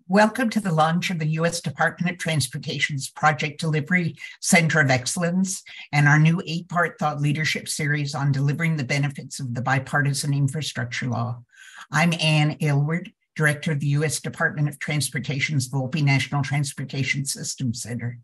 Welcome to the launch of the U.S. Department of Transportation's Project Delivery Center of Excellence and our new 8-part thought leadership series on delivering the benefits of the bipartisan infrastructure law. I'm Ann Aylward, Director of the U.S. Department of Transportation's Volpe National Transportation Systems Center.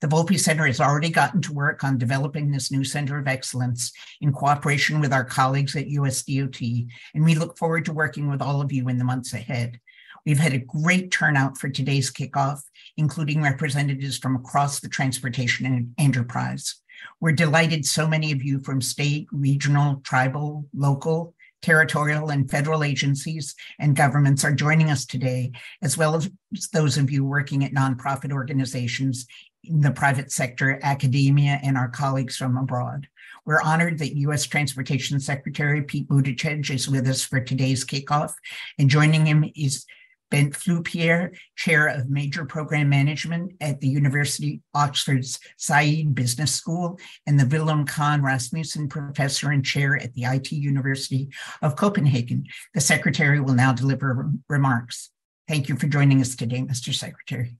The Volpe Center has already gotten to work on developing this new Center of Excellence in cooperation with our colleagues at USDOT, and we look forward to working with all of you in the months ahead. We've had a great turnout for today's kickoff, including representatives from across the transportation enterprise. We're delighted so many of you from state, regional, tribal, local, territorial, and federal agencies and governments are joining us today, as well as those of you working at nonprofit organizations in the private sector, academia, and our colleagues from abroad. We're honored that U.S. Transportation Secretary Pete Buttigieg is with us for today's kickoff, and joining him is Bent Flupierre, Chair of Major Program Management at the University of Oxford's Said Business School, and the Willem Kahn Rasmussen Professor and Chair at the IT University of Copenhagen. The Secretary will now deliver remarks. Thank you for joining us today, Mr. Secretary.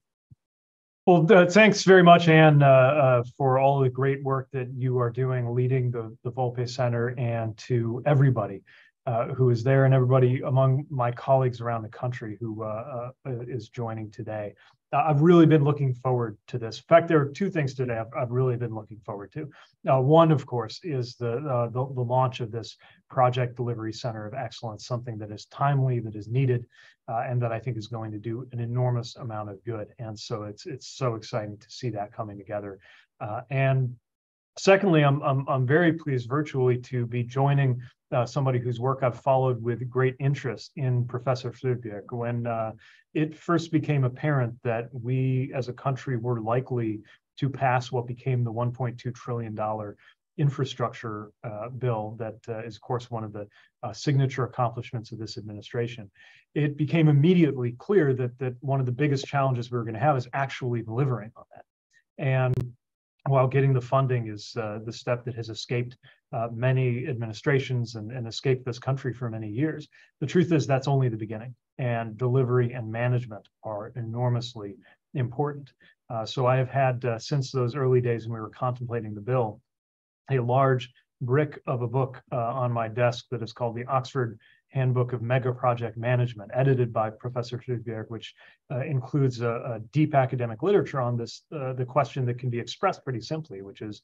Well, thanks very much, Ann, for all the great work that you are doing leading the Volpe Center, and to everybody who is there, and everybody among my colleagues around the country who is joining today. I've really been looking forward to this. In fact, there are two things today I've really been looking forward to. One, of course, is the launch of this Project Delivery Center of Excellence, something that is timely, that is needed, and that I think is going to do an enormous amount of good. And so it's so exciting to see that coming together. And secondly, I'm very pleased virtually to be joining somebody whose work I've followed with great interest in Professor Flupierre. When it first became apparent that we as a country were likely to pass what became the $1.2 trillion infrastructure bill that is, of course, one of the signature accomplishments of this administration, it became immediately clear that one of the biggest challenges we were going to have is actually delivering on that. And while getting the funding is the step that has escaped many administrations and escaped this country for many years, the truth is that's only the beginning, and delivery and management are enormously important. So I have had, since those early days when we were contemplating the bill, a large brick of a book on my desk that is called the Oxford Handbook of Mega Project Management, edited by Professor Flupierre, which includes a deep academic literature on this, the question that can be expressed pretty simply, which is,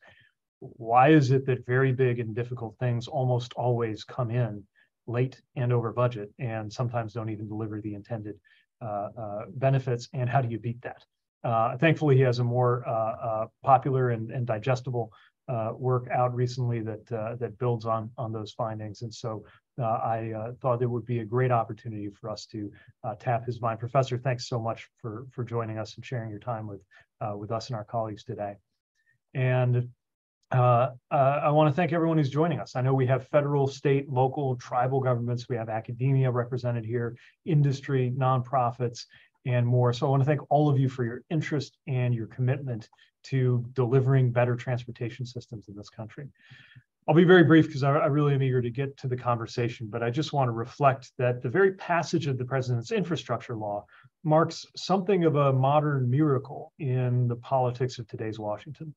why is it that very big and difficult things almost always come in late and over budget, and sometimes don't even deliver the intended benefits, and how do you beat that? Thankfully, he has a more popular and digestible work out recently that builds on those findings. And so I thought it would be a great opportunity for us to tap his mind. Professor, thanks so much for joining us and sharing your time with us and our colleagues today. And I want to thank everyone who's joining us. I know we have federal, state, local, tribal governments. We have academia represented here, industry, nonprofits, and more. So I want to thank all of you for your interest and your commitment to delivering better transportation systems in this country. I'll be very brief because I really am eager to get to the conversation, but I just want to reflect that the very passage of the president's infrastructure law marks something of a modern miracle in the politics of today's Washington.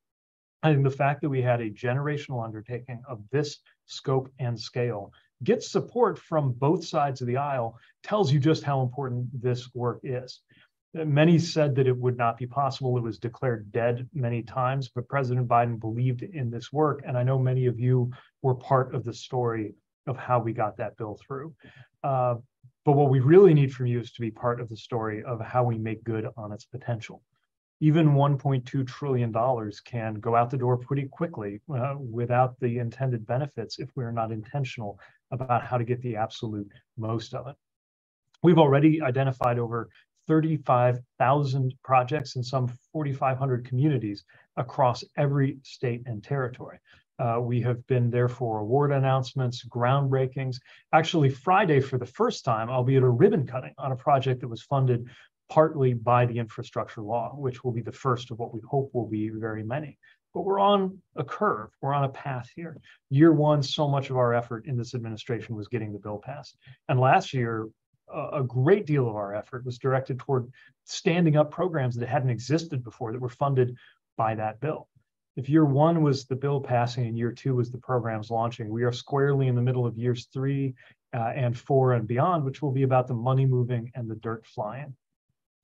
I think the fact that we had a generational undertaking of this scope and scale gets support from both sides of the aisle tells you just how important this work is. Many said that it would not be possible. It was declared dead many times, but President Biden believed in this work. And I know many of you were part of the story of how we got that bill through. But what we really need from you is to be part of the story of how we make good on its potential. Even $1.2 trillion can go out the door pretty quickly without the intended benefits if we're not intentional about how to get the absolute most of it. We've already identified over 35,000 projects in some 4,500 communities across every state and territory. We have been there for award announcements, groundbreakings. Actually, Friday, for the first time, I'll be at a ribbon cutting on a project that was funded partly by the infrastructure law, which will be the first of what we hope will be very many. But we're on a curve, we're on a path here. Year one, so much of our effort in this administration was getting the bill passed. And last year, a great deal of our effort was directed toward standing up programs that hadn't existed before that were funded by that bill. If year one was the bill passing and year two was the programs launching, we are squarely in the middle of years 3 and 4 and beyond, which will be about the money moving and the dirt flying.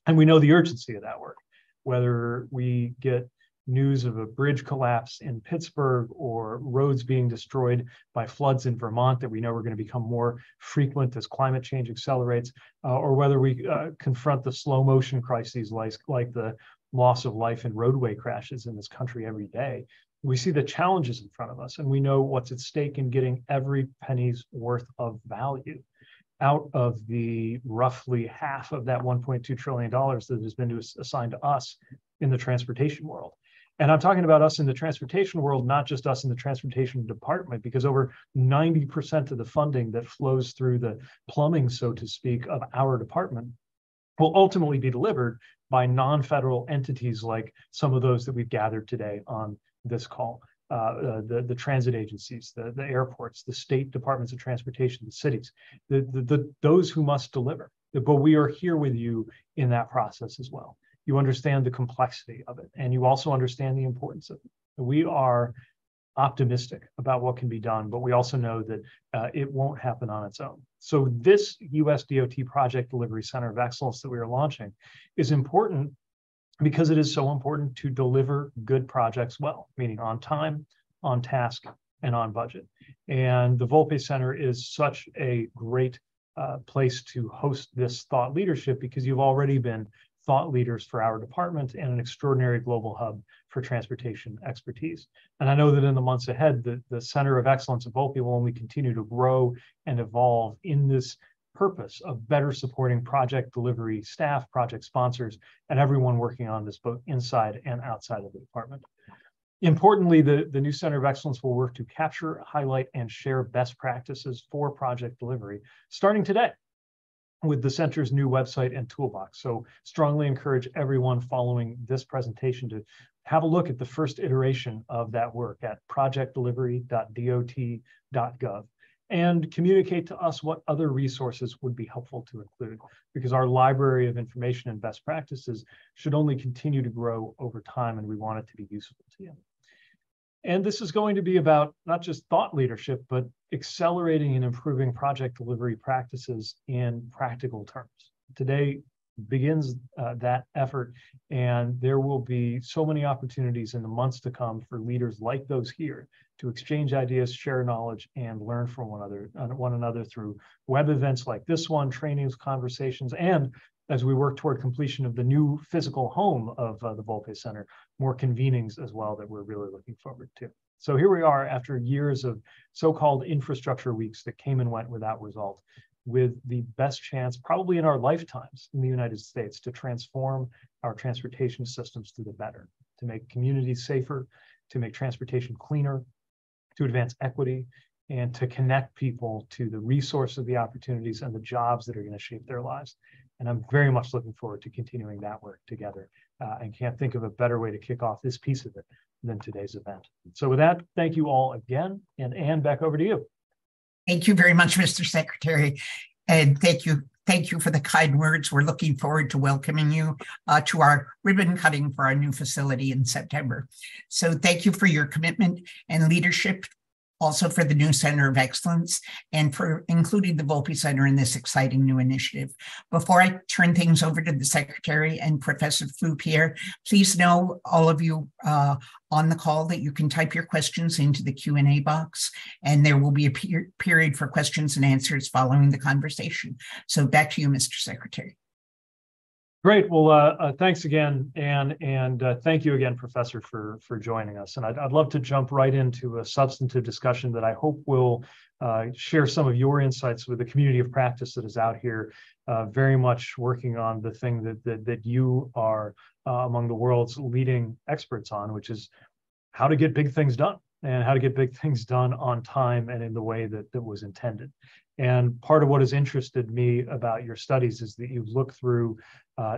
And we know the urgency of that work, whether we get news of a bridge collapse in Pittsburgh or roads being destroyed by floods in Vermont that we know are going to become more frequent as climate change accelerates, or whether we confront the slow motion crises like the loss of life in roadway crashes in this country every day. We see the challenges in front of us, and we know what's at stake in getting every penny's worth of value out of the roughly half of that $1.2 trillion that has been assigned to us in the transportation world. And I'm talking about us in the transportation world, not just us in the transportation department, because over 90% of the funding that flows through the plumbing, so to speak, of our department will ultimately be delivered by non-federal entities like some of those that we've gathered today on this call. The transit agencies, the airports, the state departments of transportation, the cities, those who must deliver. But we are here with you in that process as well. You understand the complexity of it, and you also understand the importance of it. We are optimistic about what can be done, but we also know that it won't happen on its own. So this US DOT Project Delivery Center of Excellence that we are launching is important because it is so important to deliver good projects well, meaning on time, on task, and on budget. And the Volpe Center is such a great place to host this thought leadership because you've already been thought leaders for our department and an extraordinary global hub for transportation expertise. And I know that in the months ahead, the Center of Excellence at Volpe will only continue to grow and evolve in this purpose of better supporting project delivery staff, project sponsors, and everyone working on this both inside and outside of the department. Importantly, the new Center of Excellence will work to capture, highlight, and share best practices for project delivery starting today with the center's new website and toolbox. So strongly encourage everyone following this presentation to have a look at the first iteration of that work at projectdelivery.dot.gov and communicate to us what other resources would be helpful to include, because our library of information and best practices should only continue to grow over time, and we want it to be useful to you. And this is going to be about not just thought leadership, but accelerating and improving project delivery practices in practical terms. Today begins that effort, and there will be so many opportunities in the months to come for leaders like those here to exchange ideas, share knowledge, and learn from one another through web events like this one, trainings, conversations, and as we work toward completion of the new physical home of the Volpe Center, more convenings as well that we're really looking forward to. So here we are after years of so-called infrastructure weeks that came and went without result, with the best chance probably in our lifetimes in the United States to transform our transportation systems to the better, to make communities safer, to make transportation cleaner, to advance equity, and to connect people to the resources, the opportunities, and the jobs that are going to shape their lives. And I'm very much looking forward to continuing that work together and can't think of a better way to kick off this piece of it than today's event. So with that, thank you all again. And Anne, back over to you. Thank you very much, Mr. Secretary. And thank you for the kind words. We're looking forward to welcoming you to our ribbon cutting for our new facility in September. So thank you for your commitment and leadership, also for the new Center of Excellence, and for including the Volpe Center in this exciting new initiative. Before I turn things over to the Secretary and Professor Fou-Pierre, please know, all of you on the call, that you can type your questions into the Q&A box, and there will be a period for questions and answers following the conversation. So back to you, Mr. Secretary. Great. Well, thanks again, Anne, and thank you again, Professor, for joining us. And I'd love to jump right into a substantive discussion that I hope will share some of your insights with the community of practice that is out here, very much working on the thing that you are among the world's leading experts on, which is how to get big things done and how to get big things done on time and in the way that was intended. And part of what has interested me about your studies is that you look through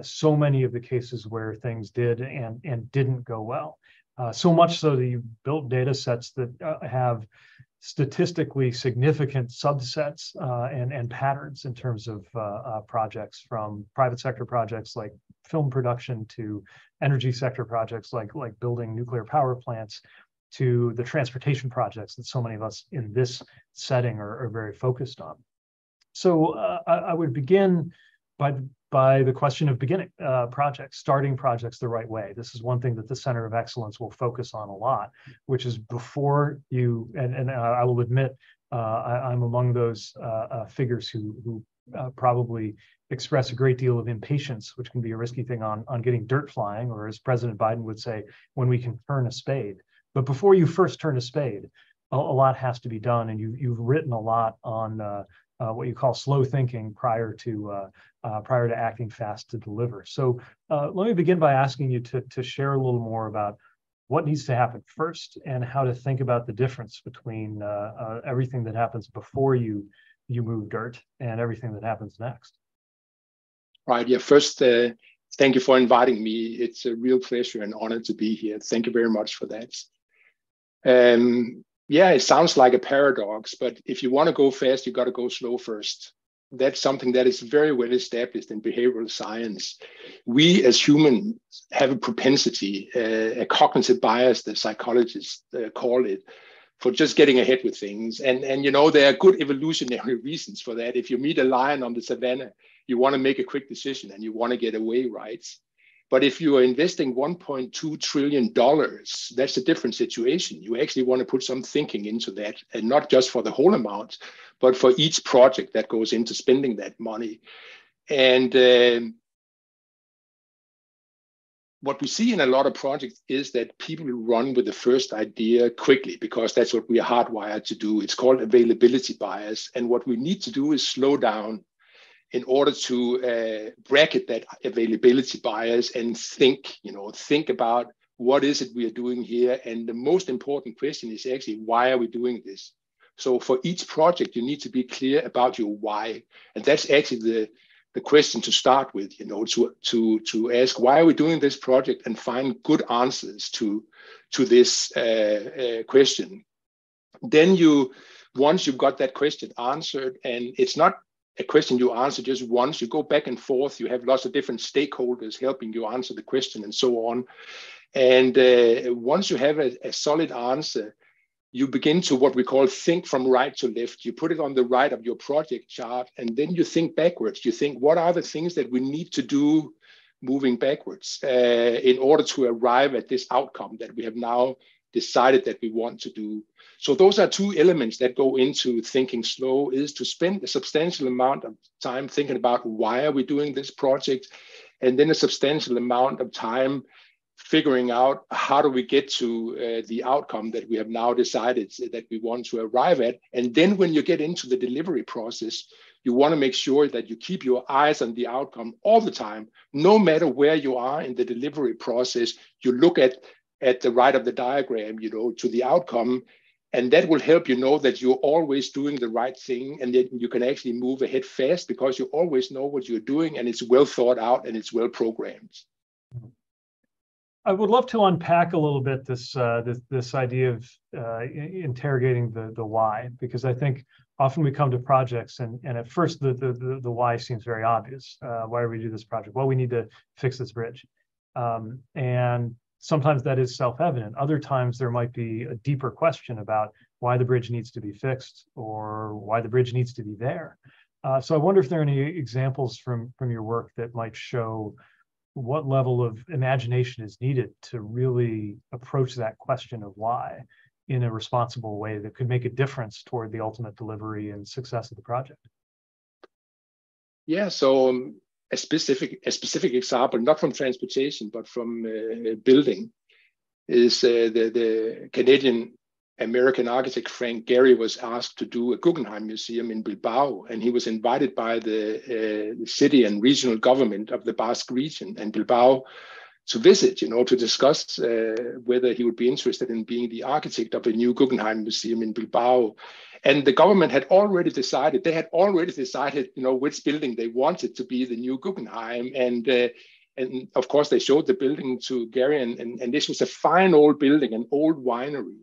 so many of the cases where things did and didn't go well. So much so that you built data sets that have statistically significant subsets and patterns in terms of projects, from private sector projects like film production to energy sector projects like building nuclear power plants, to the transportation projects that so many of us in this setting are very focused on. So I would begin by the question of beginning projects, starting projects the right way. This is one thing that the Center of Excellence will focus on a lot, which is before you, and I will admit, I'm among those figures who probably express a great deal of impatience, which can be a risky thing on getting dirt flying, or as President Biden would say, when we can turn a spade. But before you first turn a spade, a lot has to be done, and you've written a lot on what you call slow thinking prior to acting fast to deliver. So let me begin by asking you to share a little more about what needs to happen first and how to think about the difference between everything that happens before you move dirt and everything that happens next. Right. Yeah. First, thank you for inviting me. It's a real pleasure and honor to be here. Thank you very much for that. Yeah, it sounds like a paradox, but if you want to go fast, you got to go slow first. That's something that is very well established in behavioral science. We as humans have a propensity, a cognitive bias, the psychologists call it, for just getting ahead with things. And you know, there are good evolutionary reasons for that. If you meet a lion on the savannah, you want to make a quick decision and you want to get away, right? But if you are investing $1.2 trillion, that's a different situation. You actually want to put some thinking into that, and not just for the whole amount, but for each project that goes into spending that money. And what we see in a lot of projects is that people run with the first idea quickly, because that's what we are hardwired to do. It's called availability bias. And what we need to do is slow down in order to bracket that availability bias and think about what is it we are doing here. And the most important question is actually, why are we doing this? So for each project, you need to be clear about your why. And that's actually the question to start with, to ask, why are we doing this project, and find good answers to this question. Then once you've got that question answered, and it's not a question you answer just once, you go back and forth, you have lots of different stakeholders helping you answer the question and so on. And once you have a solid answer, you begin to what we call think from right to left. You put it on the right of your project chart, and then you think backwards. You think, what are the things that we need to do moving backwards in order to arrive at this outcome that we have now decided that we want to do. So those are two elements that go into thinking slow, is to spend a substantial amount of time thinking about why are we doing this project, and then a substantial amount of time figuring out how do we get to the outcome that we have now decided that we want to arrive at. And then when you get into the delivery process, you want to make sure that you keep your eyes on the outcome all the time. No matter where you are in the delivery process, you look at the right of the diagram, to the outcome. And that will help you know that you're always doing the right thing, and that you can actually move ahead fast because you always know what you're doing, and it's well thought out and it's well programmed. I would love to unpack a little bit this idea of interrogating the why, because I think often we come to projects and at first the why seems very obvious. Why do we do this project? Well, we need to fix this bridge. And sometimes that is self-evident. Other times there might be a deeper question about why the bridge needs to be fixed or why the bridge needs to be there. So I wonder if there are any examples from your work that might show what level of imagination is needed to really approach that question of why in a responsible way that could make a difference toward the ultimate delivery and success of the project. Yeah, so a specific example, not from transportation, but from building, is the Canadian American architect Frank Gehry was asked to do a Guggenheim Museum in Bilbao, and he was invited by the city and regional government of the Basque region and Bilbao to visit, to discuss whether he would be interested in being the architect of a new Guggenheim Museum in Bilbao. And the government had already decided, which building they wanted to be the new Guggenheim. And of course, they showed the building to Gehry, and this was a fine old building, an old winery.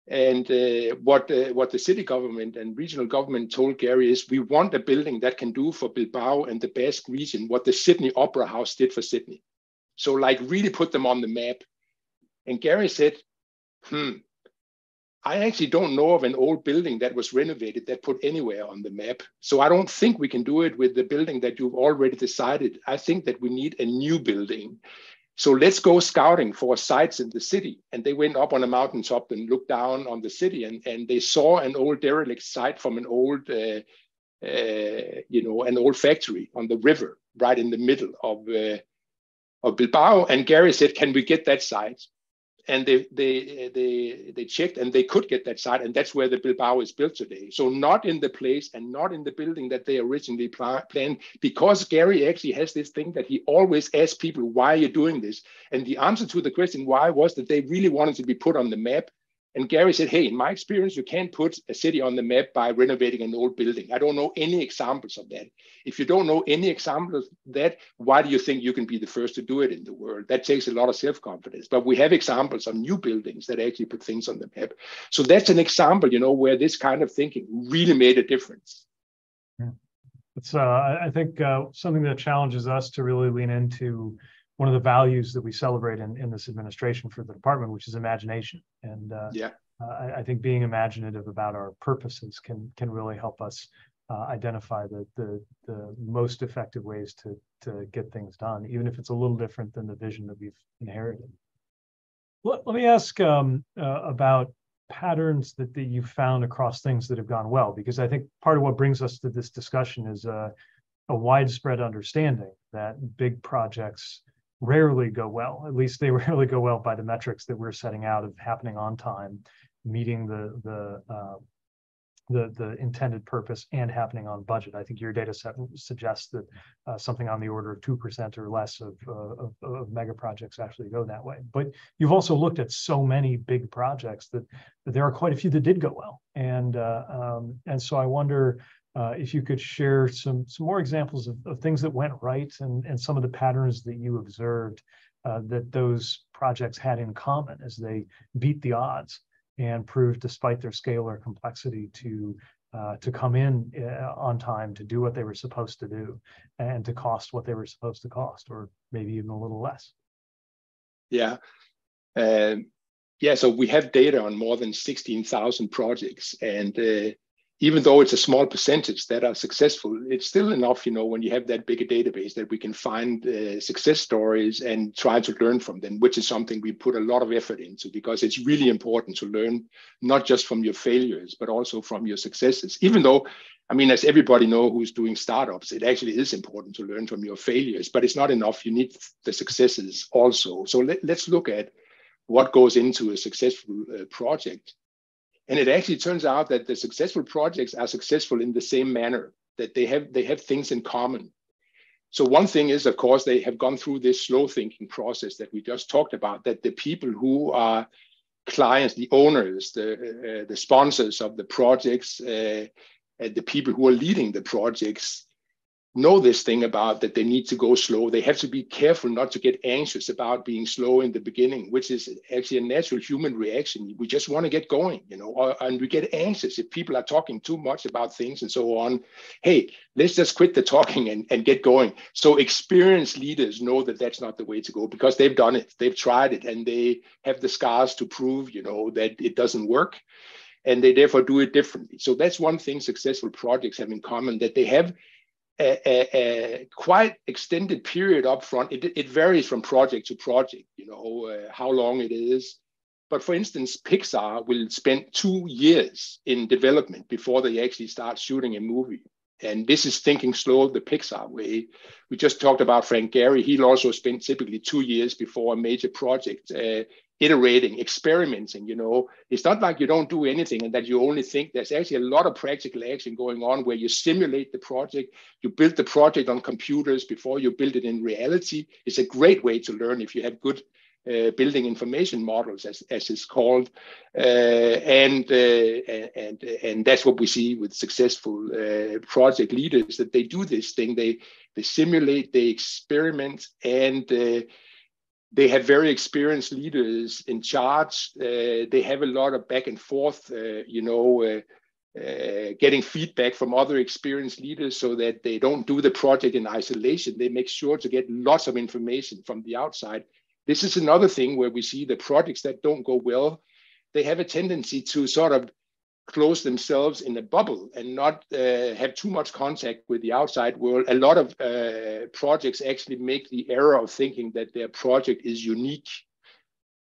And what the city government and regional government told Gary is, we want a building that can do for Bilbao and the Basque region what the Sydney Opera House did for Sydney. So like really put them on the map. And Gary said, I actually don't know of an old building that was renovated that put anywhere on the map. So I don't think we can do it with the building that you've already decided. I think that we need a new building. So let's go scouting for sites in the city. And they went up on a mountaintop and looked down on the city, and they saw an old derelict site from an old, an old factory on the river, right in the middle of Bilbao. And Gary said, "Can we get that site?" And they checked, and they could get that site, and that's where the Bilbao is built today. So not in the place and not in the building that they originally planned, because Gary actually has this thing that he always asks people, why are you doing this? And the answer to the question why was that they really wanted to be put on the map. And Gary said, hey, in my experience, you can't put a city on the map by renovating an old building. I don't know any examples of that. If you don't know any examples of that, why do you think you can be the first to do it in the world? That takes a lot of self-confidence. But we have examples of new buildings that actually put things on the map. So that's an example, where this kind of thinking really made a difference. It's, I think, something that challenges us to really lean into one of the values that we celebrate in this administration for the department, which is imagination. And I think being imaginative about our purposes can really help us identify the most effective ways to get things done, even if it's a little different than the vision that we've inherited. Let me ask about patterns that you found across things that have gone well, because I think part of what brings us to this discussion is a widespread understanding that big projects rarely go well. At least they rarely go well by the metrics that we're setting out of happening on time, meeting the intended purpose, and happening on budget. I think your data set suggests that something on the order of 2% or less of mega projects actually go that way. But you've also looked at so many big projects that there are quite a few that did go well. And so I wonder if you could share some more examples of things that went right, and some of the patterns that you observed that those projects had in common as they beat the odds and proved, despite their scale or complexity, to come in on time, to do what they were supposed to do, and to cost what they were supposed to cost, or maybe even a little less. Yeah. So we have data on more than 16,000 projects, and even though it's a small percentage that are successful, it's still enough, when you have that big a database, that we can find success stories and try to learn from them, which is something we put a lot of effort into, because it's really important to learn not just from your failures, but also from your successes. Even though, as everybody knows who's doing startups, it actually is important to learn from your failures, but it's not enough. You need the successes also. So let's look at what goes into a successful project. And it actually turns out that the successful projects are successful in the same manner, that they have things in common. So one thing is, of course, they have gone through this slow thinking process that we just talked about, that the people who are clients, the owners, the sponsors of the projects, and the people who are leading the projects know this thing about that they need to go slow. They have to be careful not to get anxious about being slow in the beginning, which is actually a natural human reaction. We just want to get going, and we get anxious if people are talking too much about things and so on. Hey, let's just quit the talking and get going. So experienced leaders know that that's not the way to go, because they've done it, they've tried it, and they have the scars to prove, that it doesn't work, and they therefore do it differently. So that's one thing successful projects have in common, that they have a quite extended period up front. It varies from project to project, how long it is. But for instance, Pixar will spend 2 years in development before they actually start shooting a movie. And this is thinking slow the Pixar way. We just talked about Frank Gehry. He'll also spend typically 2 years before a major project, iterating, experimenting. It's not like you don't do anything and that you only think. There's actually a lot of practical action going on where you simulate the project. You build the project on computers before you build it in reality. It's a great way to learn if you have good building information models, as it's called, and that's what we see with successful project leaders, that they do this thing. They simulate, they experiment, and They have very experienced leaders in charge. They have a lot of back and forth, getting feedback from other experienced leaders so that they don't do the project in isolation. They make sure to get lots of information from the outside. This is another thing where we see the projects that don't go well, they have a tendency to sort of close themselves in a bubble and not have too much contact with the outside world. A lot of projects actually make the error of thinking that their project is unique.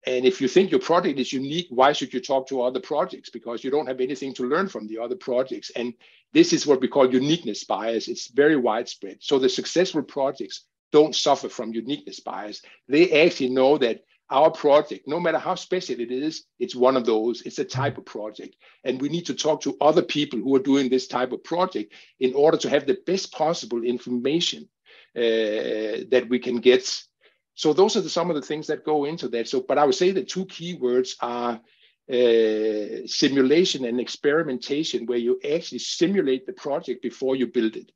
And if you think your project is unique, why should you talk to other projects? Because you don't have anything to learn from the other projects. And this is what we call uniqueness bias. It's very widespread. So the successful projects don't suffer from uniqueness bias. They actually know that our project, no matter how special it is, it's one of those. It's a type of project. And we need to talk to other people who are doing this type of project in order to have the best possible information that we can get. So those are some of the things that go into that. So, but I would say the two key words are simulation and experimentation, where you actually simulate the project before you build it.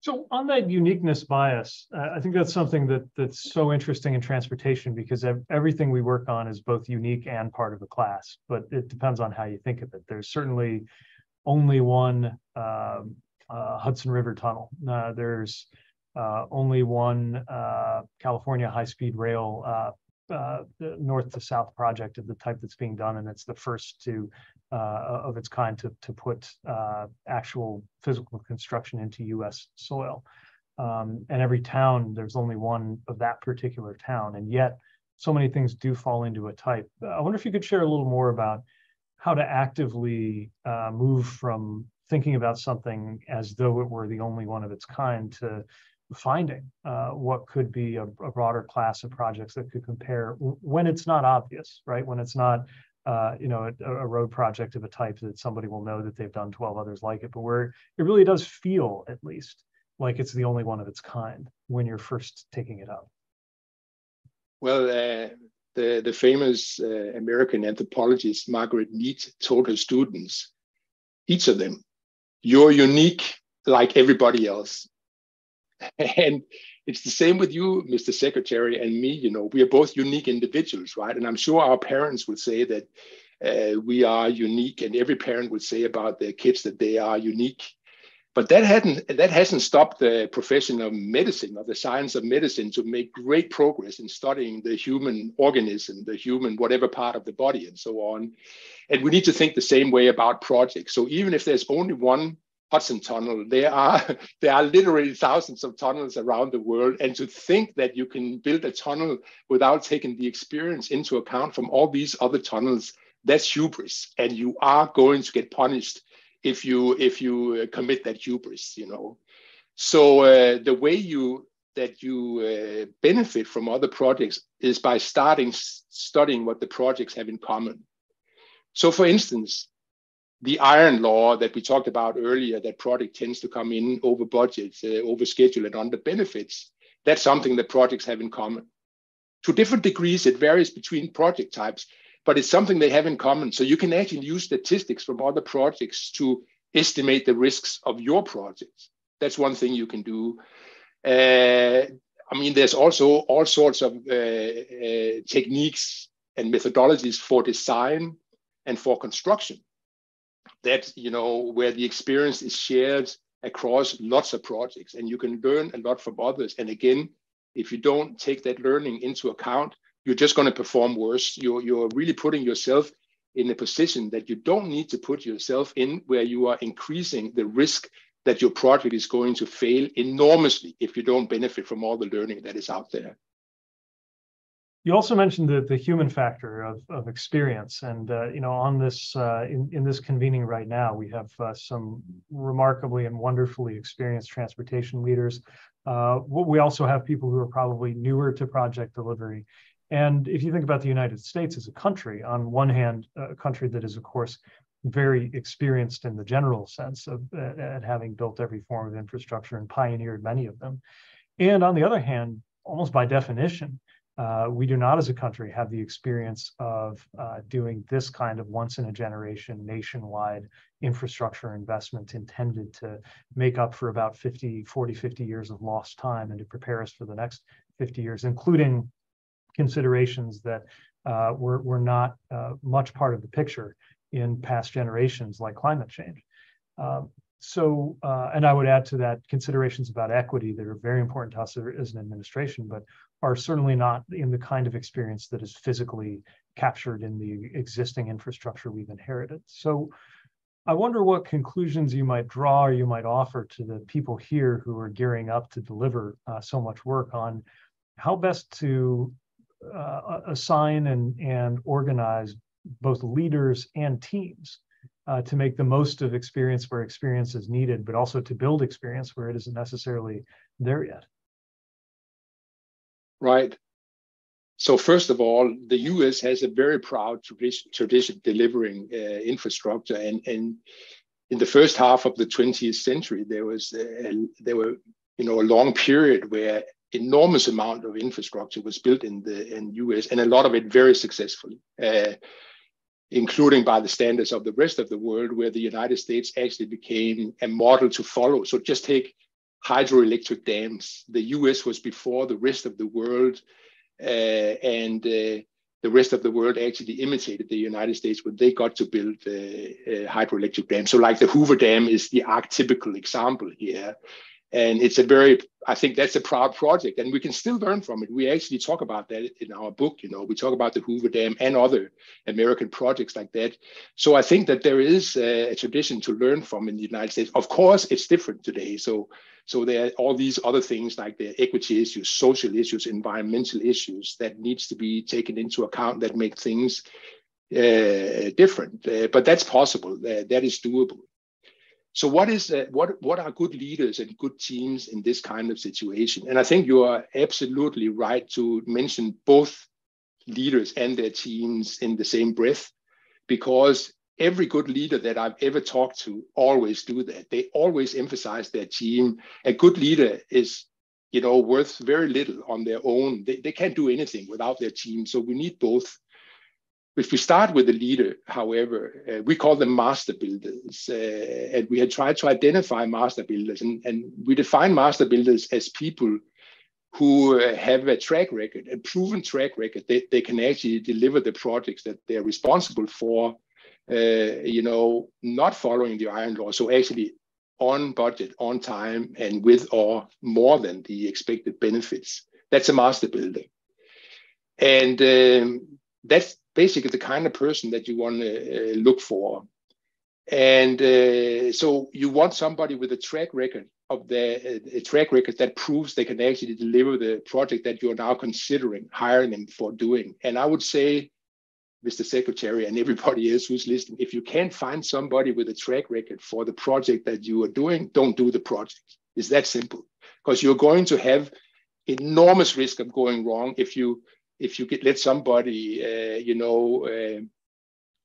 So on that uniqueness bias, I think that's something that's so interesting in transportation, because everything we work on is both unique and part of a class, but it depends on how you think of it. There's certainly only one Hudson River tunnel. There's only one California high-speed rail north to south project of the type that's being done, and it's the first of its kind to put actual physical construction into U.S. soil. And every town, there's only one of that particular town, and yet so many things do fall into a type. I wonder if you could share a little more about how to actively move from thinking about something as though it were the only one of its kind to finding what could be a broader class of projects that could compare when it's not obvious, right? When it's not, a road project of a type that somebody will know that they've done 12 others like it, but where it really does feel, at least, like it's the only one of its kind when you're first taking it up. Well, the famous American anthropologist Margaret Mead told her students, each of them, you're unique like everybody else. And it's the same with you, Mr. Secretary, and me. We are both unique individuals, right? And I'm sure our parents would say that we are unique, and every parent would say about their kids that they are unique. But that hasn't stopped the profession of medicine, or the science of medicine, to make great progress in studying the human organism, the human whatever part of the body, and so on. And we need to think the same way about projects. So even if there's only one Hudson Tunnel, there are literally thousands of tunnels around the world. And to think that you can build a tunnel without taking the experience into account from all these other tunnels, that's hubris. And you are going to get punished if you commit that hubris, So the way you benefit from other projects is by studying what the projects have in common. So for instance, the iron law that we talked about earlier, that project tends to come in over budgets, over schedule, and under benefits, that's something that projects have in common. To different degrees, it varies between project types, but it's something they have in common. So you can actually use statistics from other projects to estimate the risks of your projects. That's one thing you can do. There's also all sorts of techniques and methodologies for design and for construction, that where the experience is shared across lots of projects, and you can learn a lot from others. And again, if you don't take that learning into account, you're just going to perform worse. You're really putting yourself in a position that you don't need to put yourself in, where you are increasing the risk that your project is going to fail enormously if you don't benefit from all the learning that is out there. You also mentioned the human factor of experience, and on this in this convening right now, we have some remarkably and wonderfully experienced transportation leaders. We also have people who are probably newer to project delivery. And if you think about the United States as a country, on one hand, a country that is, of course, very experienced in the general sense of at having built every form of infrastructure and pioneered many of them, and on the other hand, almost by definition, We do not, as a country, have the experience of doing this kind of once-in-a-generation nationwide infrastructure investment intended to make up for about 50 years of lost time and to prepare us for the next 50 years, including considerations that were not much part of the picture in past generations, like climate change. And I would add to that considerations about equity that are very important to us as an administration, but are certainly not in the kind of experience that is physically captured in the existing infrastructure we've inherited. So I wonder what conclusions you might draw or you might offer to the people here who are gearing up to deliver so much work on how best to assign and organize both leaders and teams to make the most of experience where experience is needed, but also to build experience where it isn't necessarily there yet. Right. So first of all, the US has a very proud tradition delivering infrastructure, and in the first half of the 20th century, there were a long period where enormous amount of infrastructure was built in the US, and a lot of it very successfully, including by the standards of the rest of the world, where the United States actually became a model to follow. So just take hydroelectric dams. The US was before the rest of the world, and the rest of the world actually imitated the United States when they got to build hydroelectric dams. So like the Hoover Dam is the archetypical example here. And it's I think that's a proud project, and we can still learn from it. We actually talk about that in our book. We talk about the Hoover Dam and other American projects like that. So I think that there is a tradition to learn from in the United States. Of course, it's different today. So there are all these other things like the equity issues, social issues, environmental issues that needs to be taken into account that make things different. But that's possible. That is doable. So what are good leaders and good teams in this kind of situation? And I think you are absolutely right to mention both leaders and their teams in the same breath, because every good leader that I've ever talked to always do that. They always emphasize their team. A good leader is, worth very little on their own. They can't do anything without their team. So we need both. If we start with the leader, however, we call them master builders, and we had tried to identify master builders, and we define master builders as people who have a track record, a proven track record. They can actually deliver the projects that they're responsible for, not following the iron law, so actually on budget, on time, and with or more than the expected benefits. That's a master builder. And that's basically the kind of person that you want to look for. And so you want somebody with a track record that proves they can actually deliver the project that you're now considering hiring them for doing. And I would say, Mr. Secretary and everybody else who's listening, if you can't find somebody with a track record for the project that you are doing, don't do the project. It's that simple, because you're going to have enormous risk of going wrong if you let somebody,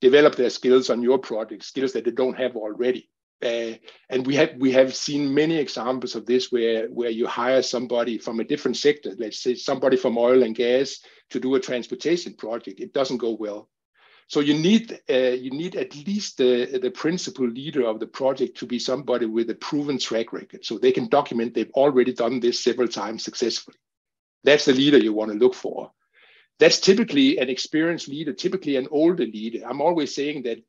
develop their skills on your project, skills that they don't have already. And we have seen many examples of this where you hire somebody from a different sector, let's say somebody from oil and gas, to do a transportation project. It doesn't go well. So you need at least the principal leader of the project to be somebody with a proven track record, so they can document they've already done this several times successfully. That's the leader you want to look for. That's typically an experienced leader, typically an older leader. I'm always saying that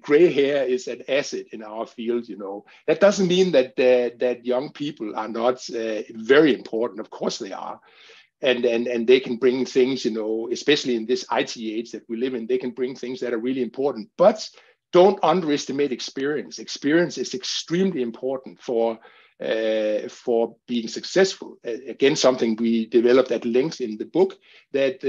gray hair is an asset in our field. That doesn't mean that young people are not very important. Of course they are, and they can bring things, especially in this IT age that we live in, they can bring things that are really important. But don't underestimate experience. Experience is extremely important for being successful. Again, something we developed at length in the book, that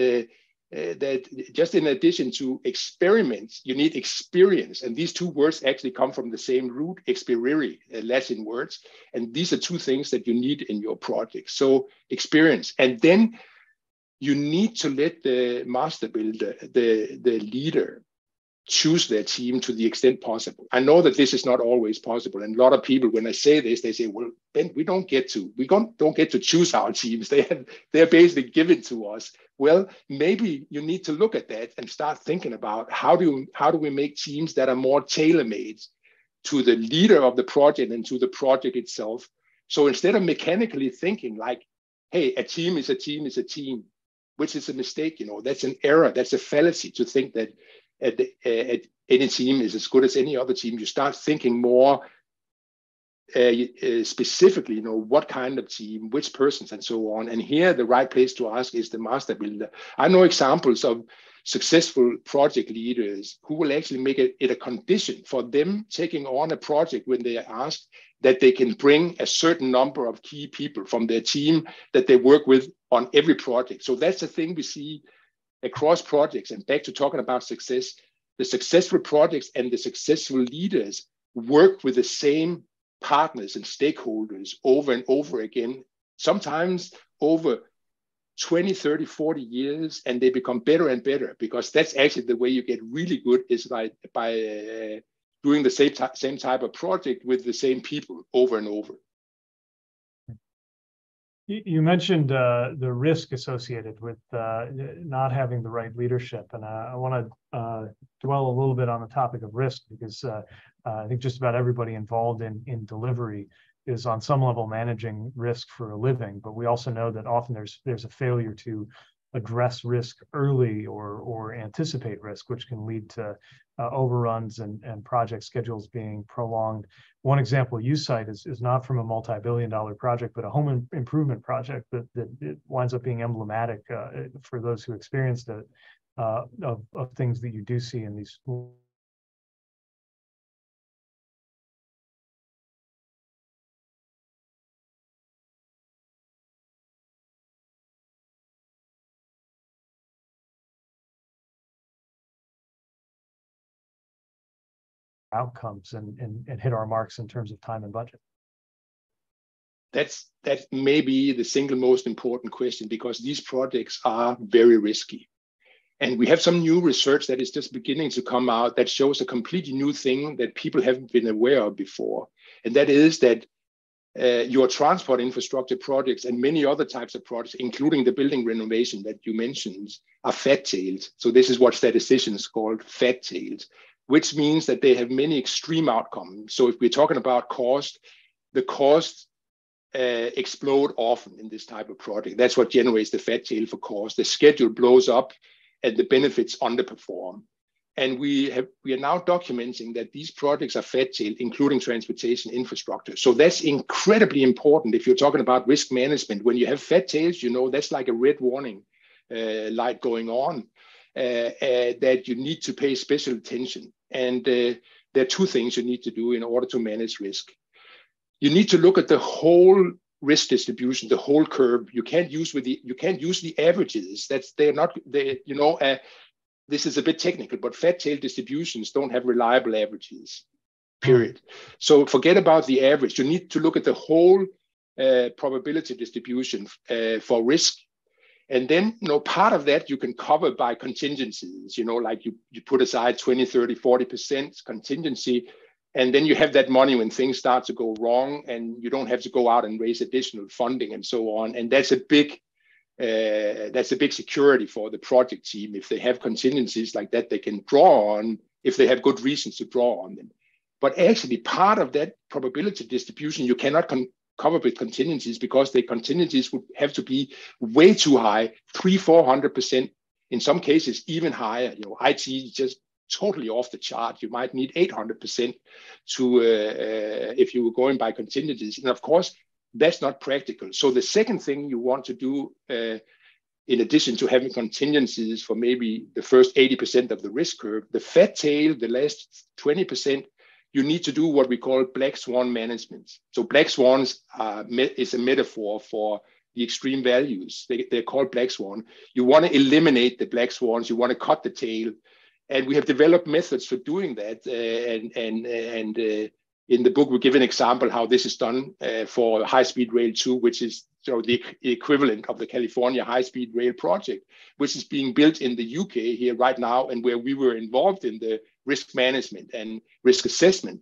just in addition to experiments, you need experience. And these two words actually come from the same root, experire, Latin words. And these are two things that you need in your project. So experience. And then you need to let the master builder, the leader, choose their team to the extent possible. I know that this is not always possible, and a lot of people, when I say this, they say, "Well, Ben, we don't get to choose our teams. They're basically given to us." Well, maybe you need to look at that and start thinking about how do we make teams that are more tailor-made to the leader of the project and to the project itself. So instead of mechanically thinking like, hey, a team is a team is a team, which is a mistake, that's an error, that's a fallacy to think that any team is as good as any other team. You start thinking more specifically, what kind of team, which persons, and so on. And here, the right place to ask is the master builder. I know examples of successful project leaders who will actually make it a condition for them taking on a project when they are asked that they can bring a certain number of key people from their team that they work with on every project. So that's the thing we see across projects. And back to talking about success, the successful projects and the successful leaders work with the same partners and stakeholders over and over again, sometimes over 20, 30, 40 years, and they become better and better, because that's actually the way you get really good, is by doing the same type of project with the same people over and over. You mentioned the risk associated with not having the right leadership, and I want to dwell a little bit on the topic of risk, because I think just about everybody involved in delivery is on some level managing risk for a living. But we also know that often there's a failure to address risk early or anticipate risk, which can lead to overruns and project schedules being prolonged. One example you cite is not from a multi-billion-dollar project, but a home improvement project that it winds up being emblematic for those who experienced it, of things that you do see in these outcomes and hit our marks in terms of time and budget. That may be the single most important question, because these projects are very risky. And we have some new research that is just beginning to come out that shows a completely new thing that people haven't been aware of before. And that is that your transport infrastructure projects and many other types of projects, including the building renovation that you mentioned, are fat-tailed. So this is what statisticians call fat-tailed, which means that they have many extreme outcomes. So if we're talking about cost, the costs explode often in this type of project. That's what generates the fat tail for cost. The schedule blows up and the benefits underperform. And we are now documenting that these projects are fat-tailed, including transportation infrastructure. So that's incredibly important if you're talking about risk management. When you have fat tails, that's like a red warning light going on, that you need to pay special attention. And there are two things you need to do in order to manage risk. You need to look at the whole risk distribution, the whole curve. You can't use the averages. This is a bit technical, but fat-tailed distributions don't have reliable averages, period. So forget about the average. You need to look at the whole probability distribution for risk. And then, part of that you can cover by contingencies, like you put aside 20, 30, 40% contingency, and then you have that money when things start to go wrong, and you don't have to go out and raise additional funding and so on. And that's a big security for the project team. If they have contingencies like that, they can draw on if they have good reasons to draw on them. But actually, part of that probability distribution you cannot cover with contingencies, because the contingencies would have to be way too high, 300-400%, in some cases even higher. IT is just totally off the chart. You might need 800% to if you were going by contingencies. And of course, that's not practical. So the second thing you want to do, in addition to having contingencies for maybe the first 80% of the risk curve, the fat tail, the last 20%, you need to do what we call black swan management. So black swans is a metaphor for the extreme values. They're called black swan. You want to eliminate the black swans. You want to cut the tail. And we have developed methods for doing that. In the book, we give an example how this is done for high-speed rail 2, which is the equivalent of the California high-speed rail project, which is being built in the UK here right now, and where we were involved in the risk management and risk assessment.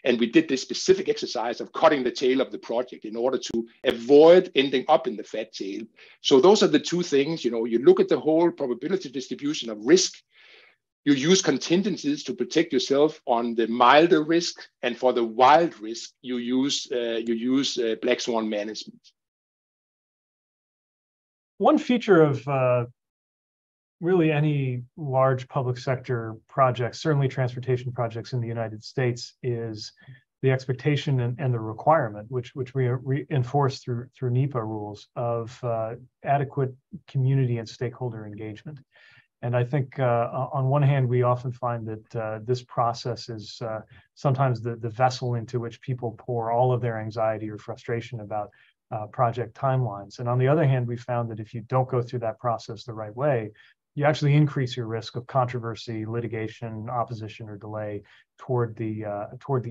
And we did this specific exercise of cutting the tail of the project in order to avoid ending up in the fat tail. So those are the two things. You look at the whole probability distribution of risk. You use contingencies to protect yourself on the milder risk, and for the wild risk, you use black swan management. One feature of really any large public sector projects, certainly transportation projects in the United States, is the expectation and the requirement, which we enforce through NEPA rules, of adequate community and stakeholder engagement. And I think on one hand, we often find that this process is sometimes the vessel into which people pour all of their anxiety or frustration about project timelines. And on the other hand, we found that if you don't go through that process the right way, you actually increase your risk of controversy, litigation, opposition, or delay toward the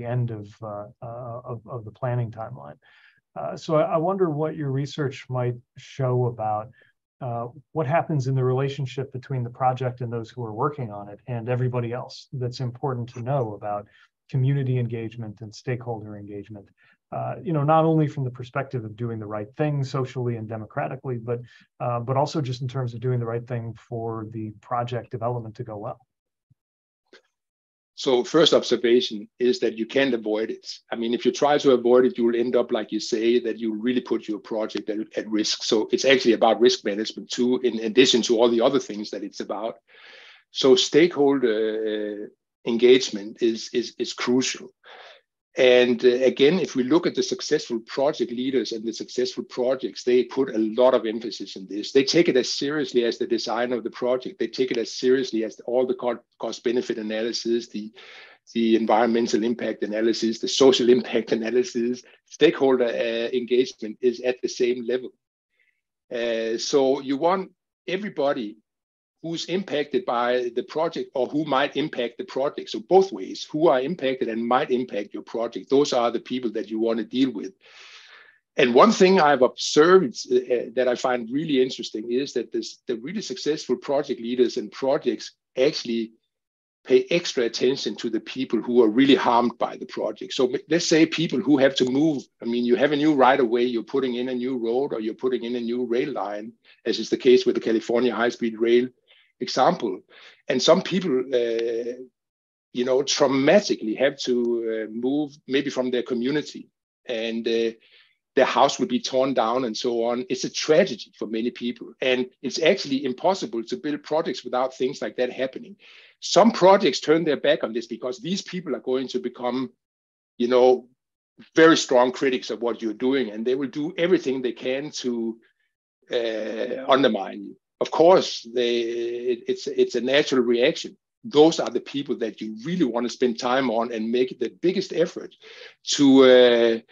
end of the planning timeline. So I wonder what your research might show about what happens in the relationship between the project and those who are working on it and everybody else that's important to know about community engagement and stakeholder engagement. Not only from the perspective of doing the right thing socially and democratically, but also just in terms of doing the right thing for the project development to go well. So first observation is that you can't avoid it. I mean, if you try to avoid it, you will end up, like you say, that you really put your project at risk. So it's actually about risk management too, in addition to all the other things that it's about. So stakeholder engagement is crucial. And again, if we look at the successful project leaders and the successful projects, they put a lot of emphasis in this. They take it as seriously as the design of the project. They take it as seriously as all the cost-benefit analysis, the environmental impact analysis, the social impact analysis. Stakeholder engagement is at the same level. So you want everybody who's impacted by the project or who might impact the project. So both ways, who are impacted and might impact your project. Those are the people that you want to deal with. And one thing I've observed that I find really interesting is that the really successful project leaders and projects actually pay extra attention to the people who are really harmed by the project. So let's say people who have to move. I mean, you have a new right-of-way, you're putting in a new road, or you're putting in a new rail line, as is the case with the California high-speed rail example. And some people, traumatically have to move maybe from their community, and their house will be torn down and so on. It's a tragedy for many people. And it's actually impossible to build projects without things like that happening. Some projects turn their back on this because these people are going to become, very strong critics of what you're doing, and they will do everything they can to undermine you. Of course, it's a natural reaction. Those are the people that you really want to spend time on and make the biggest effort to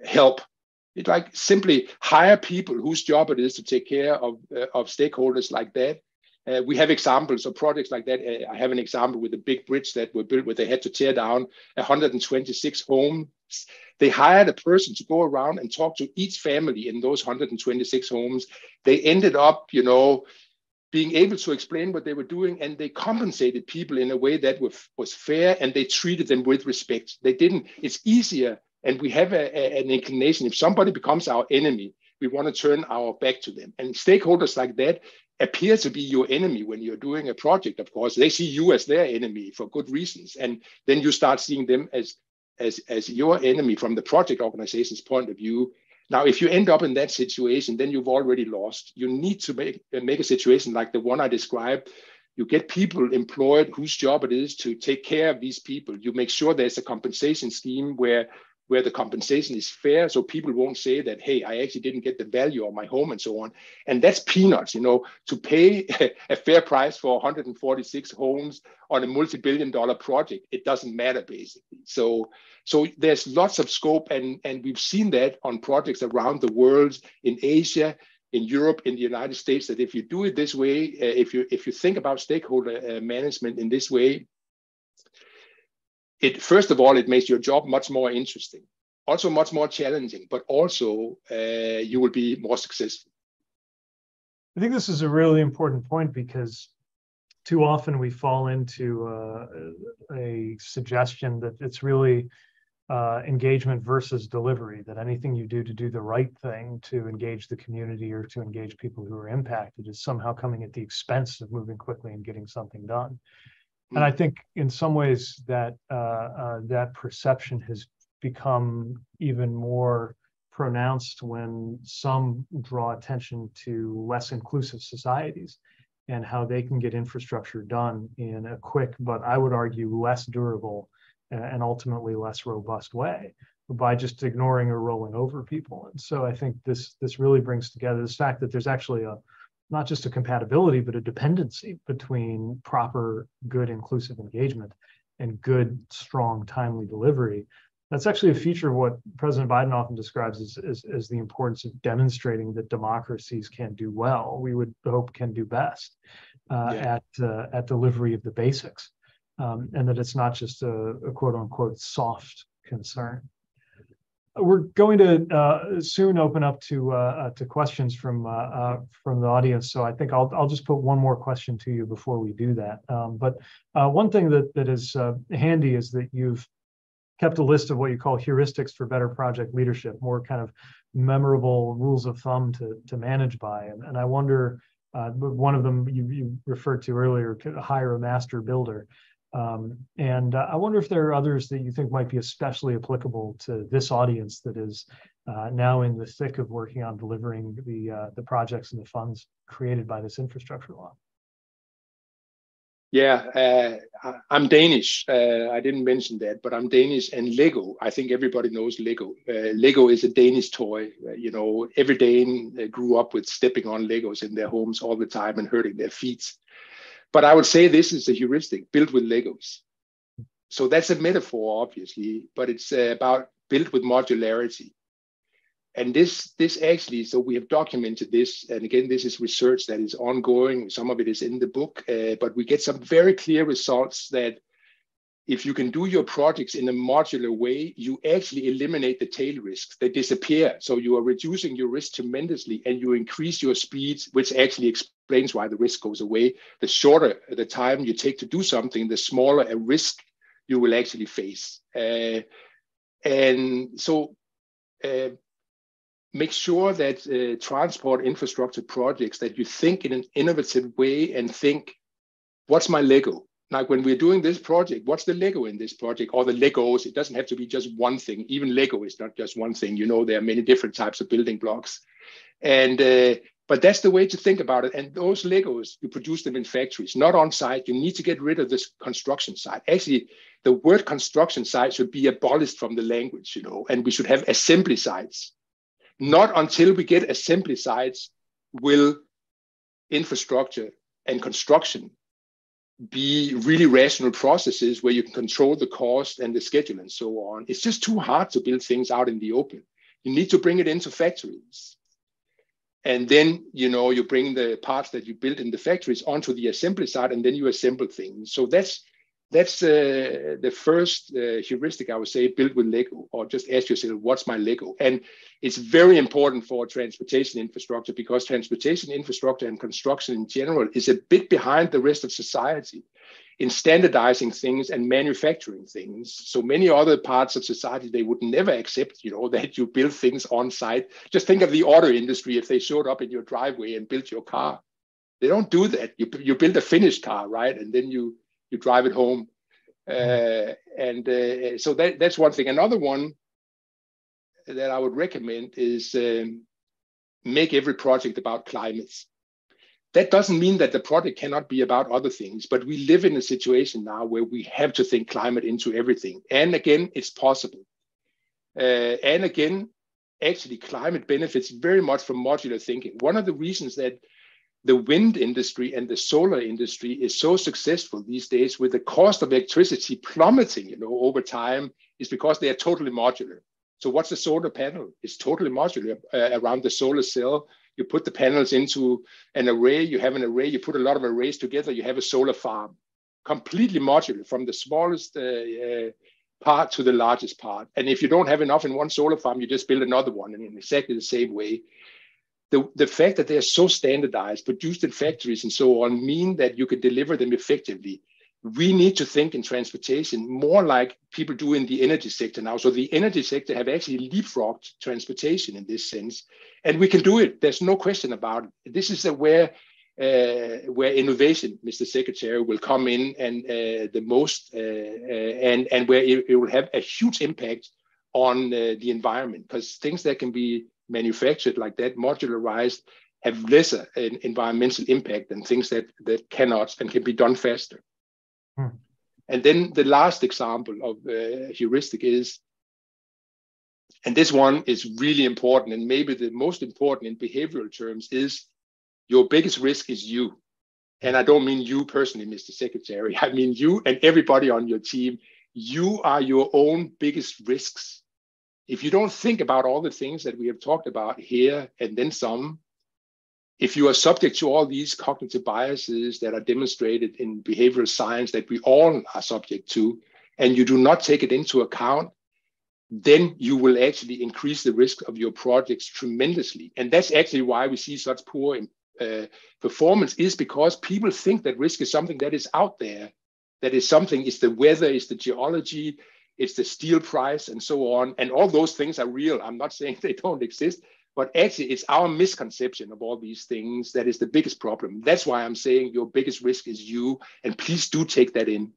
help. It's like simply hire people whose job it is to take care of stakeholders like that. We have examples of projects like that. I have an example with a big bridge that were built where they had to tear down 126 homes. They hired a person to go around and talk to each family in those 126 homes. They ended up, being able to explain what they were doing, and they compensated people in a way that was fair, and they treated them with respect. They didn't. It's easier, and we have an inclination. If somebody becomes our enemy, we want to turn our back to them. And stakeholders like that appear to be your enemy when you're doing a project. Of course, they see you as their enemy for good reasons, and then you start seeing them as your enemy from the project organization's point of view. Now, if you end up in that situation, then you've already lost. You need to make a situation like the one I described. You get people employed whose job it is to take care of these people. You make sure there's a compensation scheme where the compensation is fair, so people won't say that, hey, I actually didn't get the value of my home and so on. And that's peanuts, to pay a fair price for 146 homes on a multi-billion-dollar project. It doesn't matter, basically. So there's lots of scope, and we've seen that on projects around the world, in Asia, in Europe, in the United States, that if you do it this way, if you think about stakeholder management in this way, first of all, it makes your job much more interesting, also much more challenging, but also you will be more successful. I think this is a really important point, because too often we fall into a suggestion that it's really engagement versus delivery, that anything you do to do the right thing to engage the community or to engage people who are impacted is somehow coming at the expense of moving quickly and getting something done. And I think in some ways that that perception has become even more pronounced when some draw attention to less inclusive societies and how they can get infrastructure done in a quick, but I would argue less durable and ultimately less robust way by just ignoring or rolling over people. And so I think this really brings together this fact that there's actually not just a compatibility, but a dependency between proper, good, inclusive engagement and good, strong, timely delivery. That's actually a feature of what President Biden often describes as the importance of demonstrating that democracies can do well, we would hope can do best at delivery of the basics, and that it's not just a quote unquote soft concern. We're going to soon open up to questions from the audience. So I think I'll just put one more question to you before we do that. But one thing that is handy is that you've kept a list of what you call heuristics for better project leadership, more kind of memorable rules of thumb to manage by. And I wonder, one of them you referred to earlier, to hire a master builder. And I wonder if there are others that you think might be especially applicable to this audience that is now in the thick of working on delivering the projects and the funds created by this infrastructure law. Yeah, I'm Danish. I didn't mention that, but I'm Danish, and Lego. I think everybody knows Lego. Lego is a Danish toy. You know, every Dane grew up with stepping on Legos in their homes all the time and hurting their feet. But I would say this is a heuristic built with Legos. So that's a metaphor, obviously, but it's about built with modularity. And this actually, so we have documented this, and again, this is research that is ongoing. Some of it is in the book, but we get some very clear results that if you can do your projects in a modular way, you actually eliminate the tail risks. They disappear. So you are reducing your risk tremendously, and you increase your speed, which actually explains why the risk goes away. The shorter the time you take to do something, the smaller a risk you will actually face. And so make sure that transport infrastructure projects, that you think in an innovative way and think, what's my Lego? Like when we're doing this project, what's the Lego in this project, or the Legos? It doesn't have to be just one thing. Even Lego is not just one thing. You know, there are many different types of building blocks. And but that's the way to think about it. And those Legos, you produce them in factories, not on site. You need to get rid of this construction site. Actually, the word construction site should be abolished from the language, you know, and we should have assembly sites. Not until we get assembly sites will infrastructure and construction be really rational processes where you can control the cost and the schedule and so on. It's just too hard to build things out in the open. You need to bring it into factories. And then, you know, you bring the parts that you built in the factories onto the assembly site, and then you assemble things. So that's the first heuristic, I would say, built with Lego, or just ask yourself, what's my Lego? And it's very important for transportation infrastructure, because transportation infrastructure and construction in general is a bit behind the rest of society in standardizing things and manufacturing things. So many other parts of society, they would never accept, you know, that you build things on site. Just think of the auto industry. If they showed up in your driveway and built your car, they don't do that. You build a finished car, right? And then you drive it home. So that's one thing. Another one that I would recommend is make every project about climate. That doesn't mean that the project cannot be about other things, but we live in a situation now where we have to think climate into everything. And again, it's possible. And again, actually, climate benefits very much from modular thinking. One of the reasons that the wind industry and the solar industry is so successful these days, with the cost of electricity plummeting, you know, over time, is because they are totally modular. So what's the solar panel? It's totally modular around the solar cell. You put the panels into an array, you have an array, you put a lot of arrays together, you have a solar farm, completely modular from the smallest part to the largest part. And if you don't have enough in one solar farm, you just build another one, and in exactly the same way. The fact that they are so standardized, produced in factories and so on, mean that you can deliver them effectively. we need to think in transportation more like people do in the energy sector now. So the energy sector have actually leapfrogged transportation in this sense, and we can do it. There's no question about it. This is where innovation, Mr. Secretary, will come in and the most, and where it will have a huge impact on the environment, because things that can be manufactured like that, modularized, have lesser environmental impact than things that cannot and can be done faster. And then the last example of heuristic is, and this one is really important, and maybe the most important in behavioral terms, is your biggest risk is you. And I don't mean you personally, Mr. Secretary. I mean you and everybody on your team. You are your own biggest risks. If you don't think about all the things that we have talked about here and then some, if you are subject to all these cognitive biases that are demonstrated in behavioral science that we all are subject to, and you do not take it into account, then you will actually increase the risk of your projects tremendously. And that's actually why we see such poor performance, is because people think that risk is something that is out there, that is something, it's the weather, it's the geology, it's the steel price, and so on. And all those things are real. I'm not saying they don't exist, but actually it's our misconception of all these things that is the biggest problem. That's why I'm saying your biggest risk is you, and please do take that in.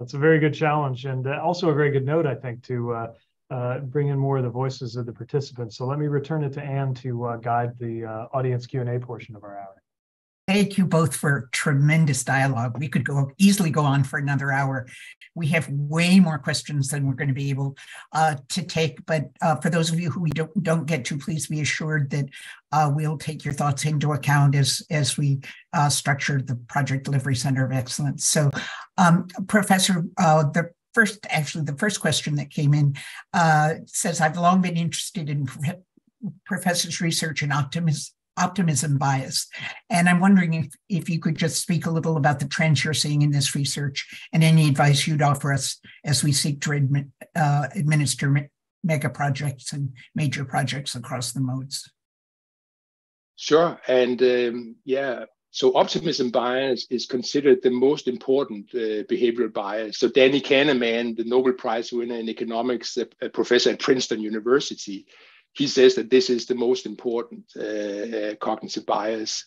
That's a very good challenge, and also a very good note, I think, to bring in more of the voices of the participants. So let me return it to Anne to guide the audience Q&A portion of our hour. Thank you both for tremendous dialogue. We could easily go on for another hour. We have way more questions than we're going to be able to take. But for those of you who we don't get to, please be assured that we'll take your thoughts into account as we structure the Project Delivery Center of Excellence. So, Professor, the first question that came in says, I've long been interested in Professor's research in optimism bias. And I'm wondering if you could just speak a little about the trends you're seeing in this research and any advice you'd offer us as we seek to administer mega projects and major projects across the modes. Sure. And so optimism bias is considered the most important behavioral bias. So Danny Kahneman, the Nobel Prize winner in economics, a professor at Princeton University, he says that this is the most important cognitive bias.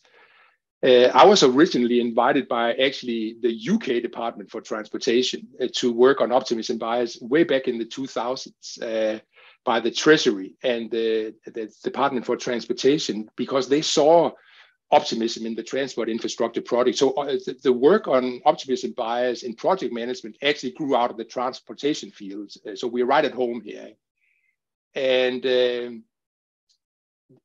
I was originally invited by actually the UK Department for Transportation to work on optimism bias way back in the 2000s by the Treasury and the Department for Transportation, because they saw optimism in the transport infrastructure project. So the work on optimism bias in project management actually grew out of the transportation fields. So we're right at home here. And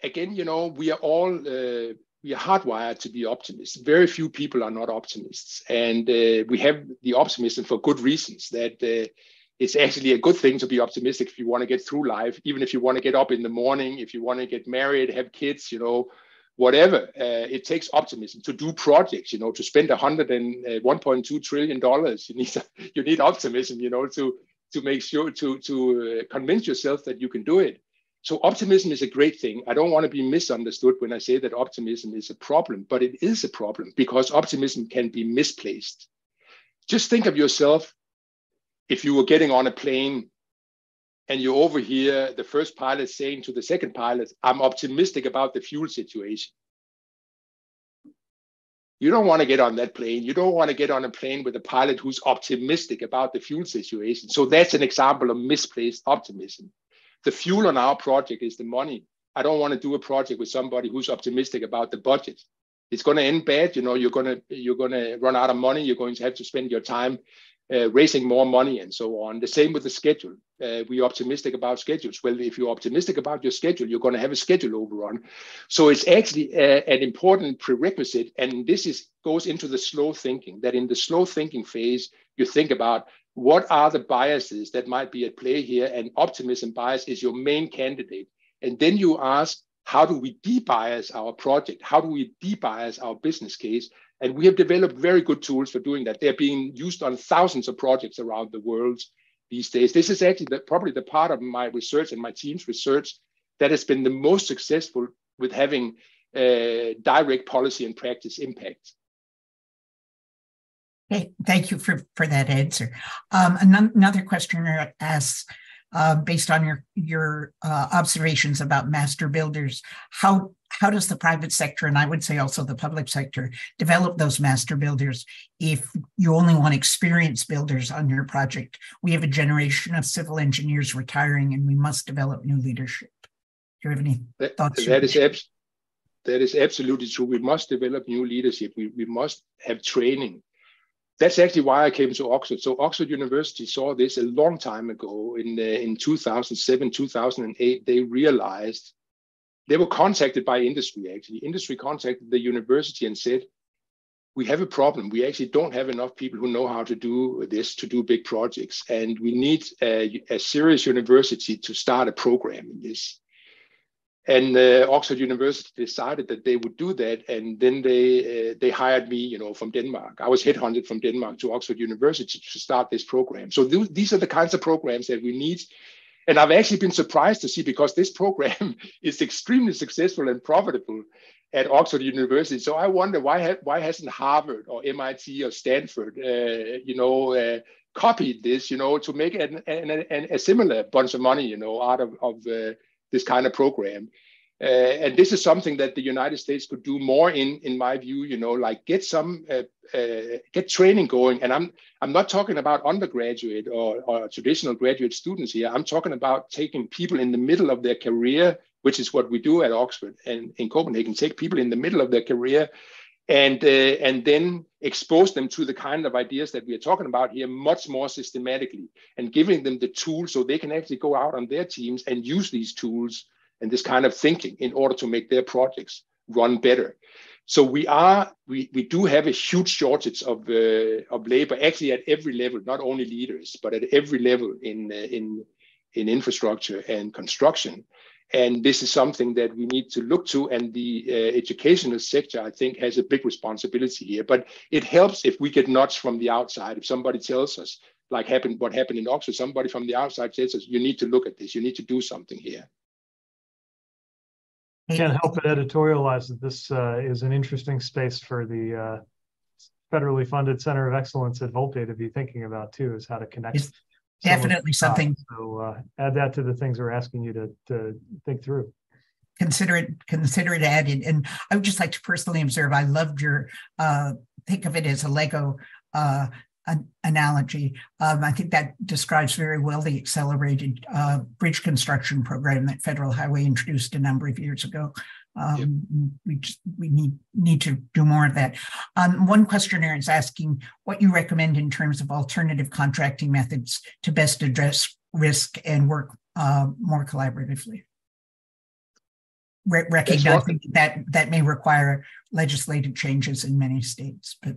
again, we are hardwired to be optimists. Very few people are not optimists. And we have the optimism for good reasons, that it's actually a good thing to be optimistic if you want to get through life, even if you want to get up in the morning, if you want to get married, have kids, whatever. It takes optimism to do projects, to spend $1.2 trillion. You need optimism, to make sure to convince yourself that you can do it. So optimism is a great thing. I don't want to be misunderstood when I say that optimism is a problem, but it is a problem because optimism can be misplaced. Just think of yourself if you were getting on a plane and you overhear the first pilot saying to the second pilot, I'm optimistic about the fuel situation. You don't want to get on that plane. You don't want to get on a plane with a pilot who's optimistic about the fuel situation. So that's an example of misplaced optimism. The fuel on our project is the money. I don't want to do a project with somebody who's optimistic about the budget. It's going to end bad. You're going to run out of money. You're going to have to spend your time raising more money and so on. The same with the schedule. We're optimistic about schedules. Well, if you're optimistic about your schedule, you're going to have a schedule overrun. So it's actually an important prerequisite. And this goes into the slow thinking, that in the slow thinking phase, you think about what are the biases that might be at play here, and optimism bias is your main candidate. And then you ask, how do we de-bias our project? How do we de-bias our business case? And we have developed very good tools for doing that. They're being used on thousands of projects around the world these days. This is actually probably the part of my research and my team's research that has been the most successful with having direct policy and practice impact. Okay, thank you for that answer. Another questioner asks, based on your observations about master builders, how does the private sector, and I would say also the public sector, develop those master builders if you only want experienced builders on your project? We have a generation of civil engineers retiring, and we must develop new leadership. Do you have any thoughts? That is absolutely true. We must develop new leadership. We must have training. That's actually why I came to Oxford. So Oxford University saw this a long time ago. In 2007, 2008, they realized, they were contacted by industry, actually. Industry contacted the university and said, we have a problem. We actually don't have enough people who know how to do this, to do big projects. And we need a serious university to start a program in this. And Oxford University decided that they would do that, and then they hired me, from Denmark. I was headhunted from Denmark to Oxford University to start this program. So these are the kinds of programs that we need. And I've actually been surprised to see, because this program is extremely successful and profitable at Oxford University. So I wonder why hasn't Harvard or MIT or Stanford, copied this, to make a similar bunch of money, out of this kind of program. And this is something that the United States could do more in my view, like get training going. And I'm not talking about undergraduate or traditional graduate students here. I'm talking about taking people in the middle of their career, which is what we do at Oxford and in Copenhagen, take people in the middle of their career and then expose them to the kind of ideas that we are talking about here much more systematically, and giving them the tools so they can actually go out on their teams and use these tools and this kind of thinking in order to make their projects run better. So we do have a huge shortage of labor, actually at every level, not only leaders, but at every level in infrastructure and construction. And this is something that we need to look to, and the educational sector, I think, has a big responsibility here. But it helps if we get nudged from the outside. If somebody tells us, like what happened in Oxford, somebody from the outside tells us, you need to look at this, you need to do something here. Can't help but editorialize that this is an interesting space for the federally funded Center of Excellence at Volpe to be thinking about too, is how to connect. It's definitely something. So add that to the things we're asking you to think through. Consider it added. And I would just like to personally observe, I loved your think of it as a Lego analogy. I think that describes very well the accelerated bridge construction program that Federal Highway introduced a number of years ago. We need to do more of that. One questioner is asking what you recommend in terms of alternative contracting methods to best address risk and work more collaboratively. Recognizing that may require legislative changes in many states, but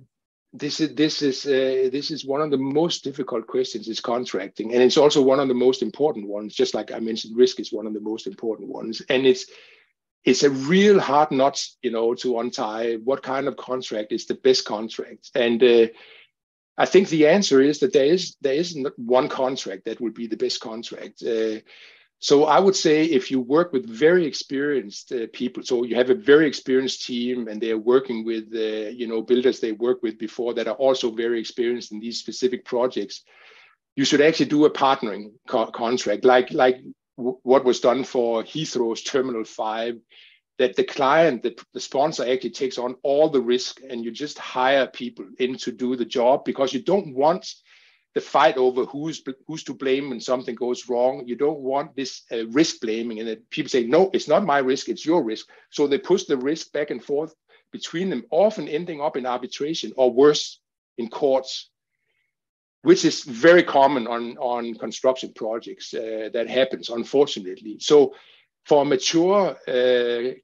this is one of the most difficult questions, is contracting, and it's also one of the most important ones. Just like I mentioned, risk is one of the most important ones, and it's a real hard nut, to untie. What kind of contract is the best contract? And I think the answer is that there isn't one contract that would be the best contract. So I would say if you work with very experienced people, so you have a very experienced team and they're working with, builders they work with before that are also very experienced in these specific projects, you should actually do a partnering contract, like what was done for Heathrow's Terminal 5, that the client, the sponsor actually takes on all the risk and you just hire people in to do the job, because you don't want the fight over who's to blame when something goes wrong. You don't want this risk blaming, and that people say, no, it's not my risk, it's your risk. So they push the risk back and forth between them, often ending up in arbitration or worse, in courts, which is very common on construction projects. That happens, unfortunately. So for a mature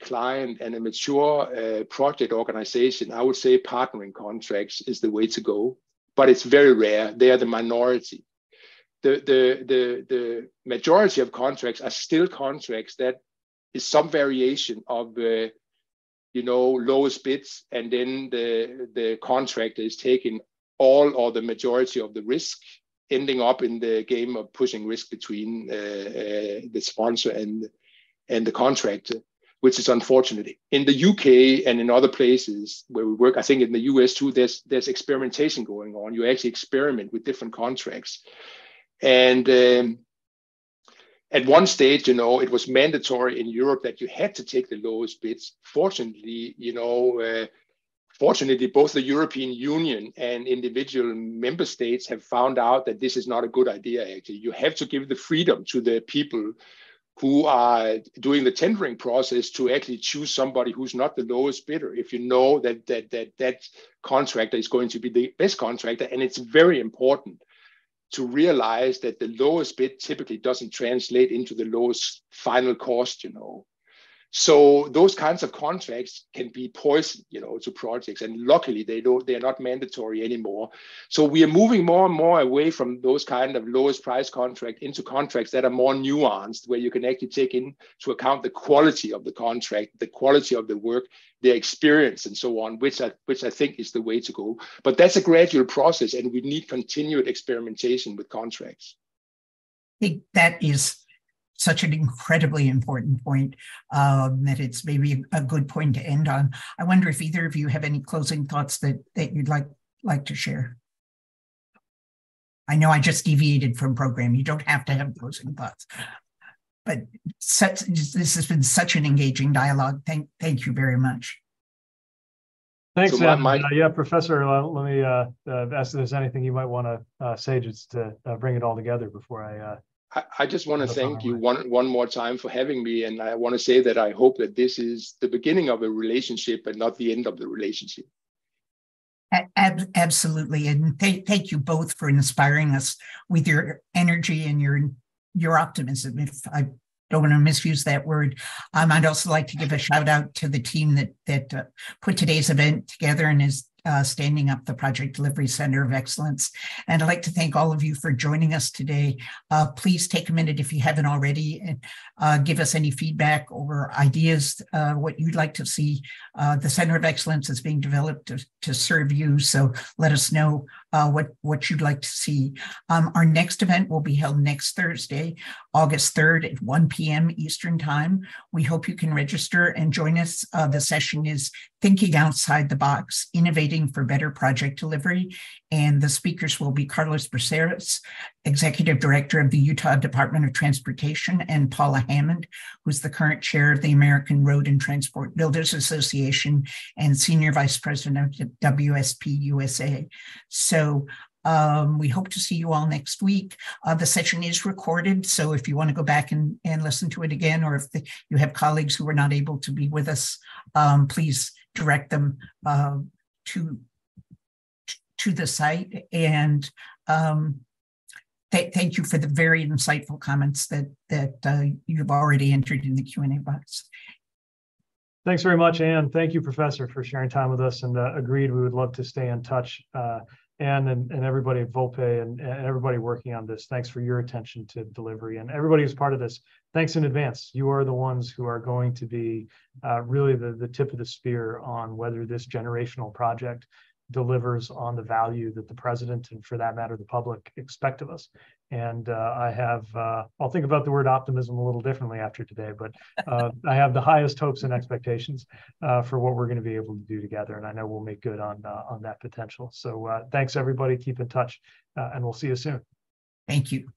client and a mature project organization, I would say partnering contracts is the way to go. But it's very rare. They are the minority. The majority of contracts are still contracts that is some variation of lowest bids, and then the contractor is taking all or the majority of the risk, ending up in the game of pushing risk between the sponsor and the contractor. which is unfortunate. In the UK and in other places where we work, I think in the US too, there's experimentation going on. You actually experiment with different contracts. And at one stage, you know, it was mandatory in Europe that you had to take the lowest bids. Fortunately, you know, fortunately, both the European Union and individual member states have found out that this is not a good idea, actually. You have to give the freedom to the people who are doing the tendering process to actually choose somebody who's not the lowest bidder, if you know that contractor is going to be the best contractor. And it's very important to realize that the lowest bid typically doesn't translate into the lowest final cost, you know. So those kinds of contracts can be poison, you know, to projects. And luckily they're not mandatory anymore. So we are moving more and more away from those kind of lowest price contract into contracts that are more nuanced, where you can actually take into account the quality of the contract, the quality of the work, their experience, and so on, which I think is the way to go. But that's a gradual process, and we need continued experimentation with contracts. I think that is such an incredibly important point that it's maybe a good point to end on. I wonder if either of you have any closing thoughts that you'd like to share. I know I just deviated from program. You don't have to have closing thoughts, but this has been such an engaging dialogue. Thank you very much. Thanks, so yeah, Professor. Let me ask if there's anything you might want to say just to bring it all together before I just want to thank you one more time for having me. And I want to say that I hope that this is the beginning of a relationship and not the end of the relationship. Absolutely. And thank you both for inspiring us with your energy and your optimism. If I don't want to misuse that word. I'd also like to give a shout out to the team that put today's event together and is standing up the Project Delivery Center of Excellence. And I'd like to thank all of you for joining us today. Please take a minute, if you haven't already, and give us any feedback or ideas, what you'd like to see. The Center of Excellence is being developed to serve you, so let us know what you'd like to see. Our next event will be held next Thursday, August 3rd at 1 p.m. Eastern Time. We hope you can register and join us. The session is Thinking Outside the Box, Innovating for Better Project Delivery. And the speakers will be Carlos Braceras, Executive Director of the Utah Department of Transportation, and Paula Hammond, who's the current chair of the American Road and Transport Builders Association and Senior Vice President of WSP USA. So we hope to see you all next week. The session is recorded, so if you want to go back and listen to it again, or if you have colleagues who were not able to be with us, please direct them to the site. And thank you for the very insightful comments that you've already entered in the Q&A box. Thanks very much, Anne. Thank you, Professor, for sharing time with us, and agreed we would love to stay in touch. Anne and everybody at Volpe and everybody working on this, thanks for your attention to delivery. And everybody who's part of this, thanks in advance. You are the ones who are going to be really the tip of the spear on whether this generational project delivers on the value that the president, and for that matter, the public, expect of us. And I'll think about the word optimism a little differently after today, but I have the highest hopes and expectations for what we're going to be able to do together. And I know we'll make good on that potential. So thanks, everybody. Keep in touch, and we'll see you soon. Thank you.